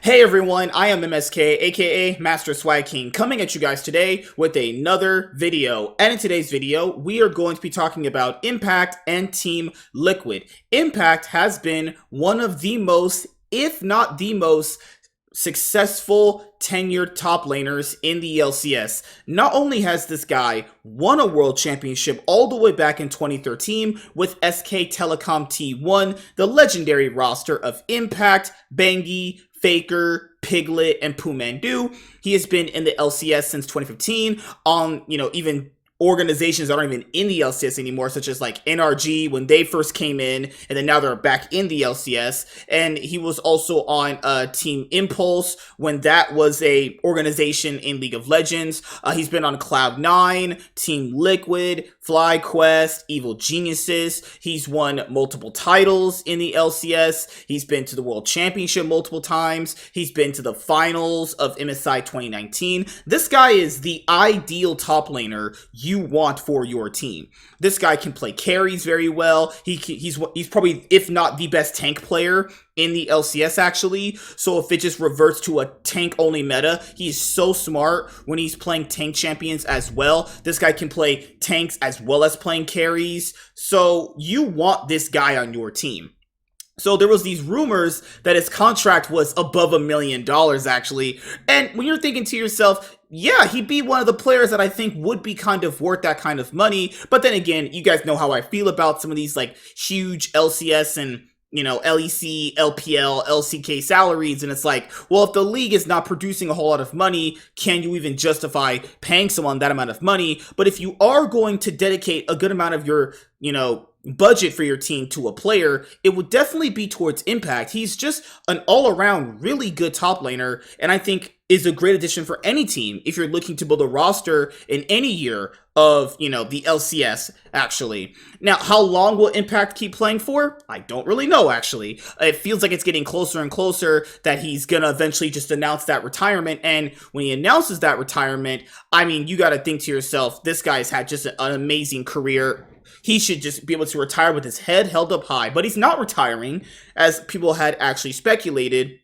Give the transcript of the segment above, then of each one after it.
Hey everyone, I am MSK, aka Master Swag King, coming at you guys today with another video. And in today's video, we are going to be talking about Impact and Team Liquid. Impact has been one of the most, if not the most, successful tenured top laners in the LCS. Not only has this guy won a world championship all the way back in 2013 with SK Telecom T1, the legendary roster of Impact, Bengi, Faker, Piglet, and Pumandu. He has been in the LCS since 2015 on, even organizations that aren't even in the LCS anymore, such as like NRG when they first came in, and then now they're back in the LCS. And he was also on Team Impulse when that was a organization in League of Legends. He's been on Cloud9, Team Liquid, FlyQuest, Evil Geniuses. He's won multiple titles in the LCS. He's been to the World Championship multiple times. He's been to the finals of MSI 2019. This guy is the ideal top laner you want for your team. This guy can play carries very well. He's probably, if not the best tank player in the LCS actually. So if it just reverts to a tank only meta, he's so smart when he's playing tank champions as well. This guy can play tanks as well as playing carries. So you want this guy on your team. So there was these rumors that his contract was above $1 million actually. And when you're thinking to yourself, yeah, he'd be one of the players that I think would be kind of worth that kind of money. But then again, you guys know how I feel about some of these like huge LCS and LEC, LPL, LCK salaries. And it's like, well, if the league is not producing a whole lot of money, can you even justify paying someone that amount of money? But if you are going to dedicate a good amount of your, budget for your team to a player, it would definitely be towards Impact. He's just an all-around really good top laner, and I think is a great addition for any team if you're looking to build a roster in any year of, the LCS, actually. Now, how long will Impact keep playing for? I don't really know, actually. It feels like it's getting closer and closer that he's gonna eventually just announce that retirement, and when he announces that retirement, I mean, you gotta think to yourself, this guy's had just an amazing career. He should just be able to retire with his head held up high, but he's not retiring, as people had actually speculated.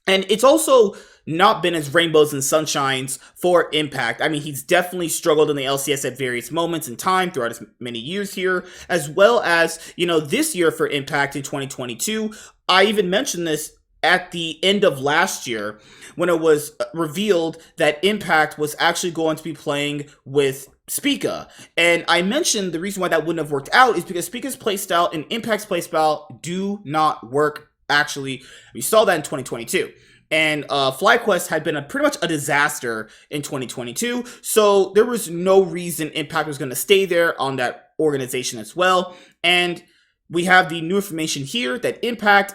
And it's also not been as rainbows and sunshines for Impact. I mean, he's definitely struggled in the LCS at various moments in time throughout his many years here, as well as, this year for Impact in 2022. I even mentioned this at the end of last year when it was revealed that Impact was actually going to be playing with Spica. And I mentioned the reason why that wouldn't have worked out is because Spica's playstyle and Impact's playstyle do not work. Actually, we saw that in 2022. And FlyQuest had been pretty much a disaster in 2022. So there was no reason Impact was going to stay there on that organization as well. And we have the new information here that Impact,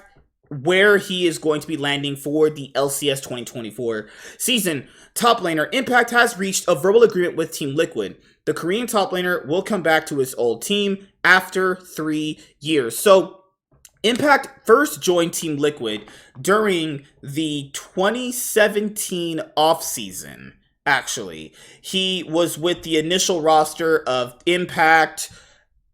where he is going to be landing for the LCS 2024 season. Top laner Impact has reached a verbal agreement with Team Liquid. The Korean top laner will come back to his old team after 3 years. So Impact first joined Team Liquid during the 2017 offseason, actually. He was with the initial roster of Impact,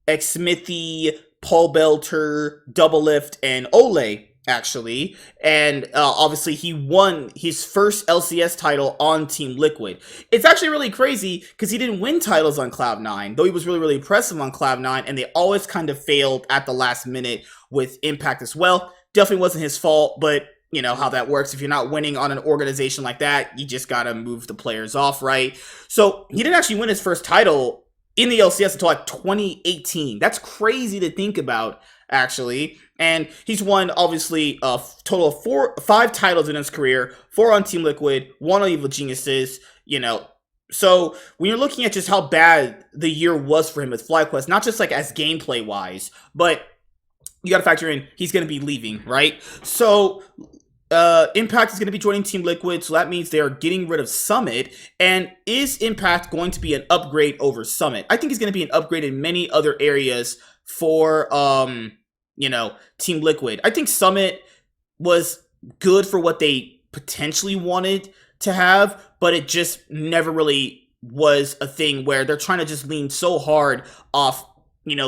Xmithie, Paul Belter, Doublelift, and Ole, actually. And obviously he won his first LCS title on Team Liquid. It's actually really crazy because he didn't win titles on Cloud9, though he was really, really impressive on Cloud9, and they always kind of failed at the last minute with Impact as well. Definitely wasn't his fault, but you know how that works. If you're not winning on an organization like that, you just gotta move the players off, right? So he didn't actually win his first title in the LCS until like 2018. That's crazy to think about, actually. And he's won, obviously, a total of 5 titles in his career, 4 on Team Liquid, 1 on Evil Geniuses, So when you're looking at just how bad the year was for him with FlyQuest, not just like as gameplay-wise, but you gotta factor in, he's gonna be leaving, right? So Impact is going to be joining Team Liquid, so that means they are getting rid of Summit. And is Impact going to be an upgrade over Summit? I think it's going to be an upgrade in many other areas for, Team Liquid. I think Summit was good for what they potentially wanted to have, but it just never really was a thing where they're trying to just lean so hard off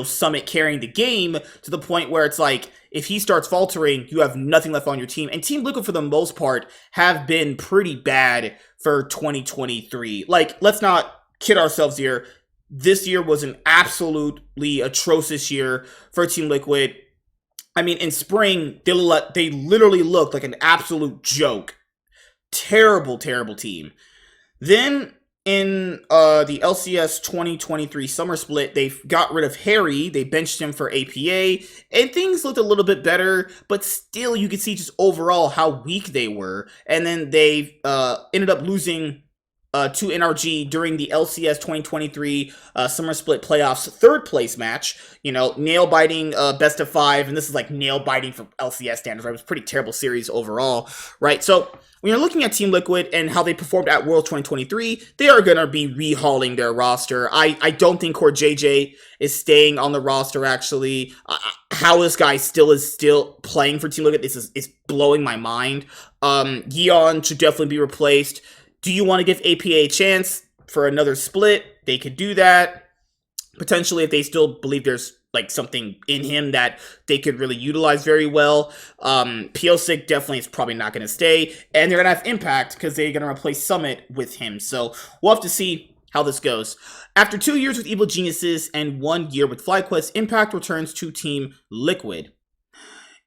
Summit carrying the game to the point where it's like, if he starts faltering, you have nothing left on your team. And Team Liquid, for the most part, have been pretty bad for 2023. Like, let's not kid ourselves here. This year was an absolutely atrocious year for Team Liquid. I mean, in spring, they literally looked like an absolute joke. Terrible, terrible team. Then in the LCS 2023 summer split, they got rid of Harry. They benched him for APA, and things looked a little bit better, but still you could see just overall how weak they were. And then they ended up losing to NRG during the LCS 2023 summer split playoffs third place match. Nail biting best of 5, and this is like nail biting for LCS standards, right? It was a pretty terrible series overall, right? So when you're looking at Team Liquid and how they performed at Worlds 2023, they are going to be rehauling their roster. I don't think CoreJJ is staying on the roster, actually. How this guy is still playing for Team Liquid is blowing my mind. Yeon should definitely be replaced. Do you want to give APA a chance for another split? They could do that. Potentially, if they still believe there's like something in him that they could really utilize very well. Pyosik definitely is probably not going to stay. And they're going to have Impact because they're going to replace Summit with him. So we'll have to see how this goes. After 2 years with Evil Geniuses and 1 year with FlyQuest, Impact returns to Team Liquid.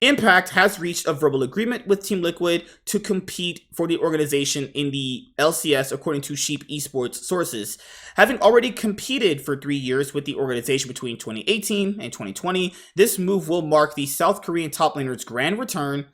Impact has reached a verbal agreement with Team Liquid to compete for the organization in the LCS, according to Sheep Esports sources. Having already competed for 3 years with the organization between 2018 and 2020, this move will mark the South Korean top laner's grand return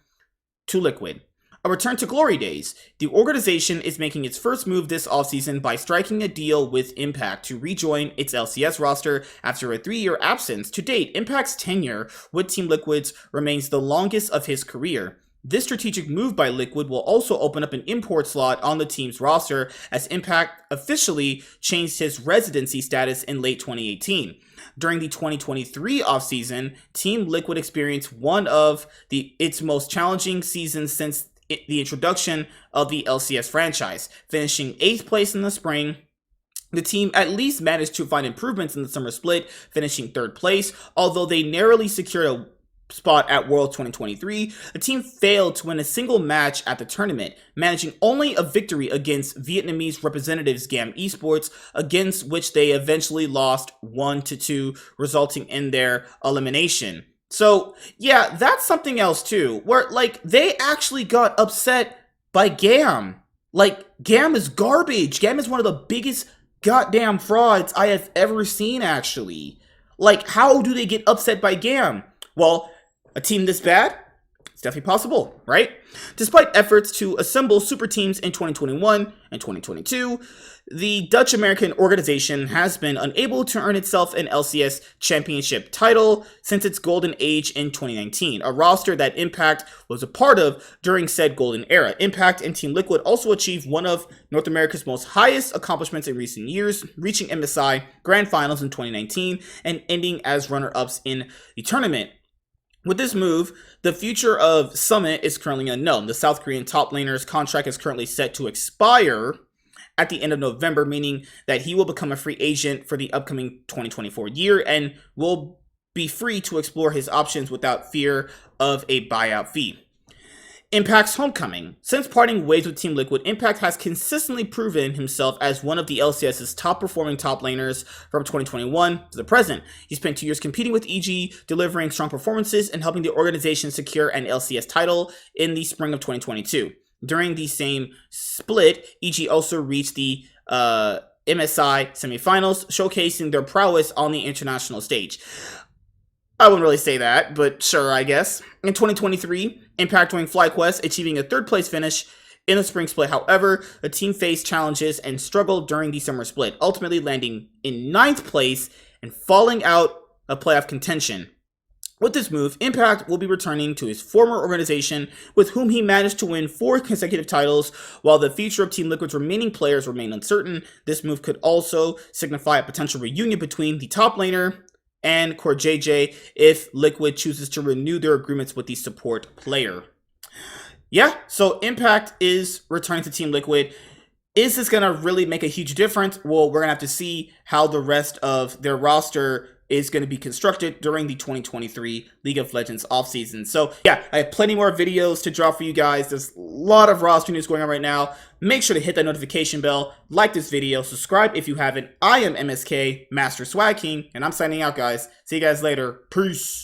to Liquid. A return to glory days. The organization is making its first move this offseason by striking a deal with Impact to rejoin its LCS roster after a 3-year absence. To date, Impact's tenure with Team Liquid's remains the longest of his career. This strategic move by Liquid will also open up an import slot on the team's roster, as Impact officially changed his residency status in late 2018. During the 2023 offseason, Team Liquid experienced one of its most challenging seasons since the introduction of the LCS franchise. Finishing 8th place in the spring, the team at least managed to find improvements in the summer split, finishing 3rd place. Although they narrowly secured a spot at World 2023, the team failed to win a single match at the tournament, managing only a victory against Vietnamese representatives GAM Esports, against which they eventually lost 1-2, resulting in their elimination. So, yeah, that's something else too, where, like, they actually got upset by GAM. Like, GAM is garbage. GAM is one of the biggest goddamn frauds I have ever seen, actually. Like, how do they get upset by GAM? Well, a team this bad? It's definitely possible, right? Despite efforts to assemble super teams in 2021 and 2022, the Dutch-American organization has been unable to earn itself an LCS championship title since its golden age in 2019, a roster that Impact was a part of during said golden era. Impact and Team Liquid also achieved one of North America's most highest accomplishments in recent years, reaching MSI Grand Finals in 2019 and ending as runner-ups in the tournament. With this move, the future of Summit is currently unknown. The South Korean top laner's contract is currently set to expire at the end of November, meaning that he will become a free agent for the upcoming 2024 year and will be free to explore his options without fear of a buyout fee. Impact's homecoming. Since parting ways with Team Liquid, Impact has consistently proven himself as one of the LCS's top-performing top laners from 2021 to the present. He spent 2 years competing with EG, delivering strong performances and helping the organization secure an LCS title in the spring of 2022. During the same split, EG also reached the MSI semifinals, showcasing their prowess on the international stage. I wouldn't really say that, but sure, I guess. In 2023, Impact joined FlyQuest, achieving a 3rd place finish in the spring split. However, the team faced challenges and struggled during the summer split, ultimately landing in 9th place and falling out of playoff contention. With this move, Impact will be returning to his former organization, with whom he managed to win 4 consecutive titles. While the future of Team Liquid's remaining players remain uncertain, this move could also signify a potential reunion between the top laner and CoreJJ if Liquid chooses to renew their agreements with the support player. Yeah, so Impact is returning to Team Liquid. Is this going to really make a huge difference? Well, we're going to have to see how the rest of their roster is going to be constructed during the 2023 League of Legends offseason. So yeah, I have plenty more videos to drop for you guys. There's a lot of roster news going on right now. Make sure to hit that notification bell, like this video, subscribe if you haven't. I am MSK, Master Swag King, and I'm signing out, guys. See you guys later. Peace.